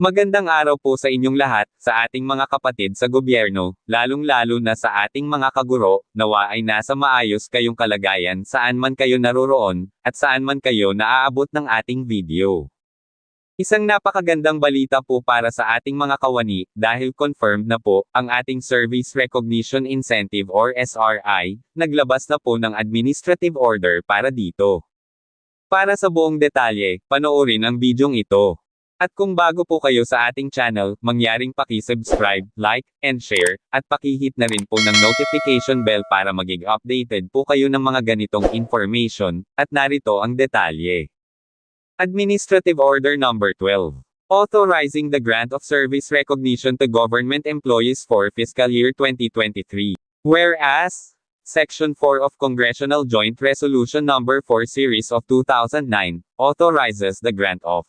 Magandang araw po sa inyong lahat, sa ating mga kapatid sa gobyerno, lalong-lalo na sa ating mga kaguro, nawa ay nasa maayos kayong kalagayan saan man kayo naroroon, at saan man kayo naaabot ng ating video. Isang napakagandang balita po para sa ating mga kawani, dahil confirmed na po, ang ating Service Recognition Incentive or SRI, naglabas na po ng administrative order para dito. Para sa buong detalye, panoorin ang bidyong ito. At kung bago po kayo sa ating channel, mangyaring paki-subscribe, like, and share, at paki-hit na rin po ng notification bell para maging updated po kayo ng mga ganitong information, at narito ang detalye. Administrative Order Number 12. Authorizing the grant of service recognition to government employees for fiscal year 2023. Whereas, Section 4 of Congressional Joint Resolution Number 4 Series of 2009, authorizes the grant of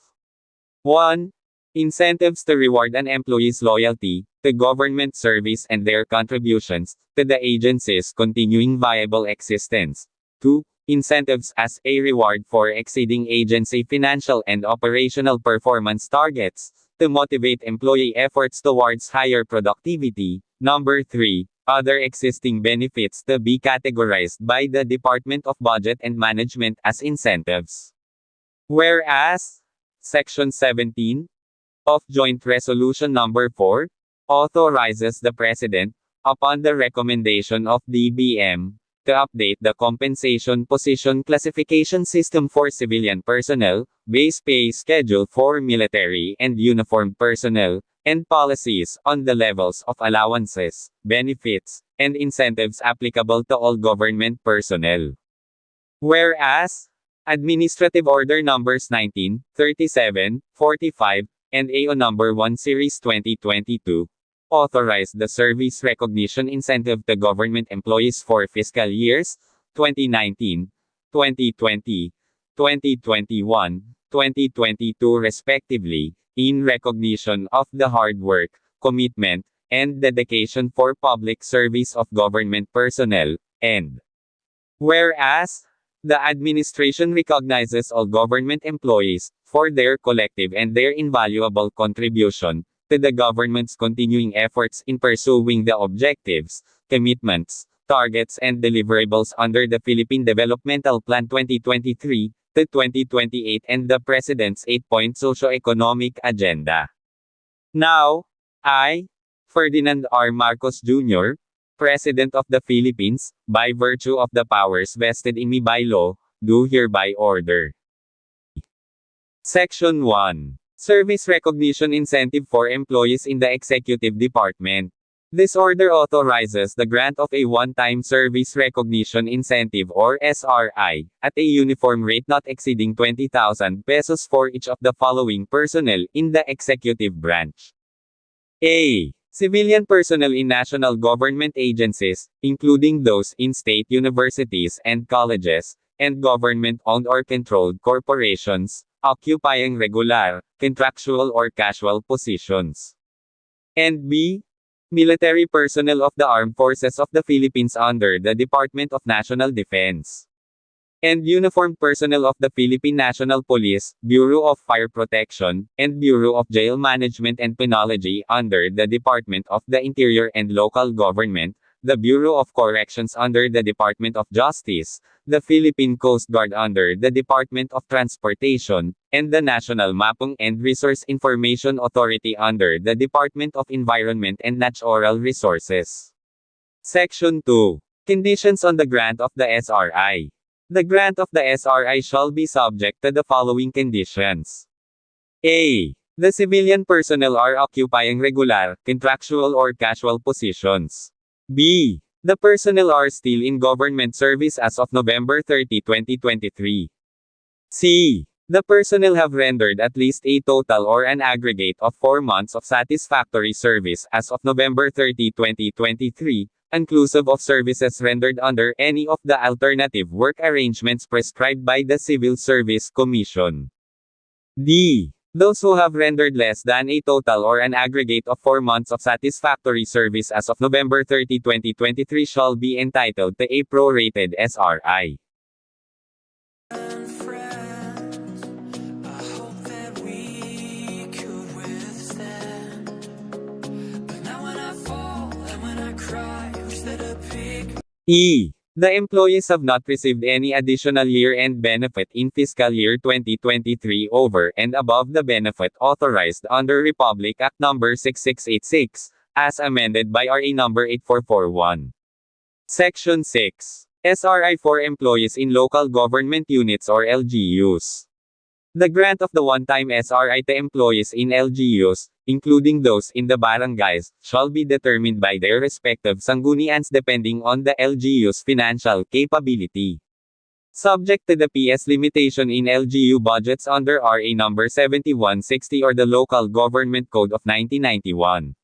1. Incentives to reward an employee's loyalty to government service and their contributions to the agency's continuing viable existence. 2. Incentives as a reward for exceeding agency financial and operational performance targets to motivate employee efforts towards higher productivity. Number 3. Other existing benefits to be categorized by the Department of Budget and Management as incentives. Whereas, Section 17 of Joint Resolution Number 4 authorizes the President, upon the recommendation of DBM, to update the compensation position classification system for civilian personnel, base pay schedule for military and uniformed personnel, and policies on the levels of allowances, benefits, and incentives applicable to all government personnel. Whereas, Administrative Order Numbers 19, 37, 45, and AO Number 1 Series 2022, authorized the Service Recognition Incentive to government employees for fiscal years 2019, 2020, 2021, 2022 respectively, in recognition of the hard work, commitment, and dedication for public service of government personnel, and whereas, the administration recognizes all government employees for their collective and their invaluable contribution to the government's continuing efforts in pursuing the objectives, commitments, targets and deliverables under the Philippine Developmental Plan 2023 to 2028 and the President's 8-point socio-economic agenda. Now, I, Ferdinand R. Marcos Jr., President of the Philippines, by virtue of the powers vested in me by law, do hereby order. Section 1. Service Recognition Incentive for Employees in the Executive Department. This order authorizes the grant of a one-time Service Recognition Incentive or SRI, at a uniform rate not exceeding 20,000 pesos for each of the following personnel in the executive branch. A. Civilian personnel in national government agencies, including those in state universities and colleges, and government-owned or controlled corporations, occupying regular, contractual or casual positions. And B. Military personnel of the Armed Forces of the Philippines under the Department of National Defense. And uniformed personnel of the Philippine National Police, Bureau of Fire Protection, and Bureau of Jail Management and Penology under the Department of the Interior and Local Government, the Bureau of Corrections under the Department of Justice, the Philippine Coast Guard under the Department of Transportation, and the National Mapung and Resource Information Authority under the Department of Environment and Natural Resources. Section 2. Conditions on the grant of the SRI. The grant of the SRI shall be subject to the following conditions. A. The civilian personnel are occupying regular, contractual or casual positions. B. The personnel are still in government service as of November 30, 2023. C. The personnel have rendered at least a total or an aggregate of 4 months of satisfactory service as of November 30, 2023, inclusive of services rendered under any of the alternative work arrangements prescribed by the Civil Service Commission. D. Those who have rendered less than a total or an aggregate of 4 months of satisfactory service as of November 30, 2023 shall be entitled to a prorated SRI. The employees have not received any additional year-end benefit in fiscal year 2023 over and above the benefit authorized under Republic Act No. 6686, as amended by RA No. 8441. Section 6. SRI for employees in local government units or LGUs. The grant of the one-time SRI to employees in LGUs, including those in the barangays, shall be determined by their respective sanggunians depending on the LGU's financial capability. Subject to the PS limitation in LGU budgets under RA No. 7160 or the Local Government Code of 1991.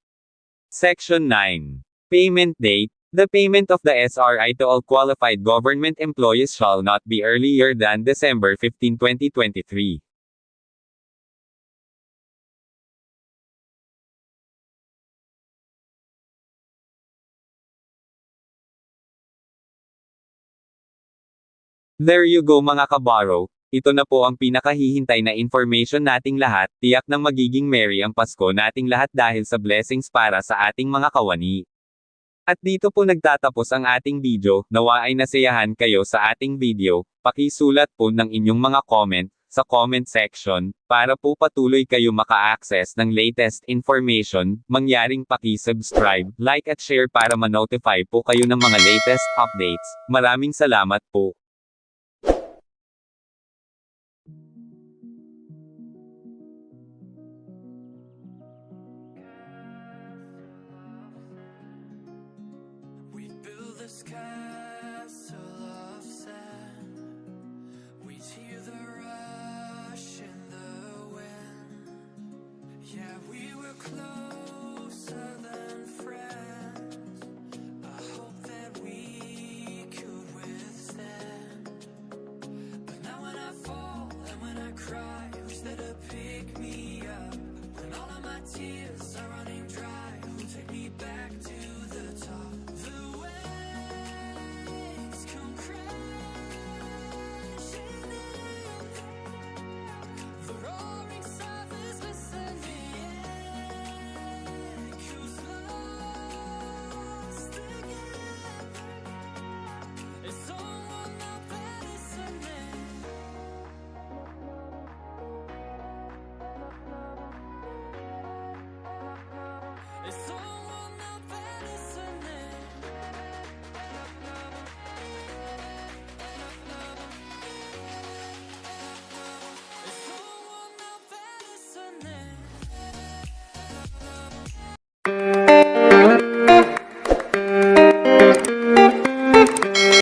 Section 9. Payment date. The payment of the SRI to all qualified government employees shall not be earlier than December 15, 2023. There you go mga kabaro, ito na po ang pinakahihintay na information nating lahat, tiyak na magiging merry ang Pasko nating lahat dahil sa blessings para sa ating mga kawani. At dito po nagtatapos ang ating video, nawa ay nasayahan kayo sa ating video, pakisulat po ng inyong mga comment, sa comment section, para po patuloy kayo maka-access ng latest information, mangyaring paki-subscribe, like at share para ma-notify po kayo ng mga latest updates. Maraming salamat po. This castle of sand, we hear the rush in the wind. Yeah, we were closer than friends. I hope that we could withstand. But now when I fall and when I cry, who's there to pick me up? When all of my tears are running dry, who'll take me back to the top? The way it's all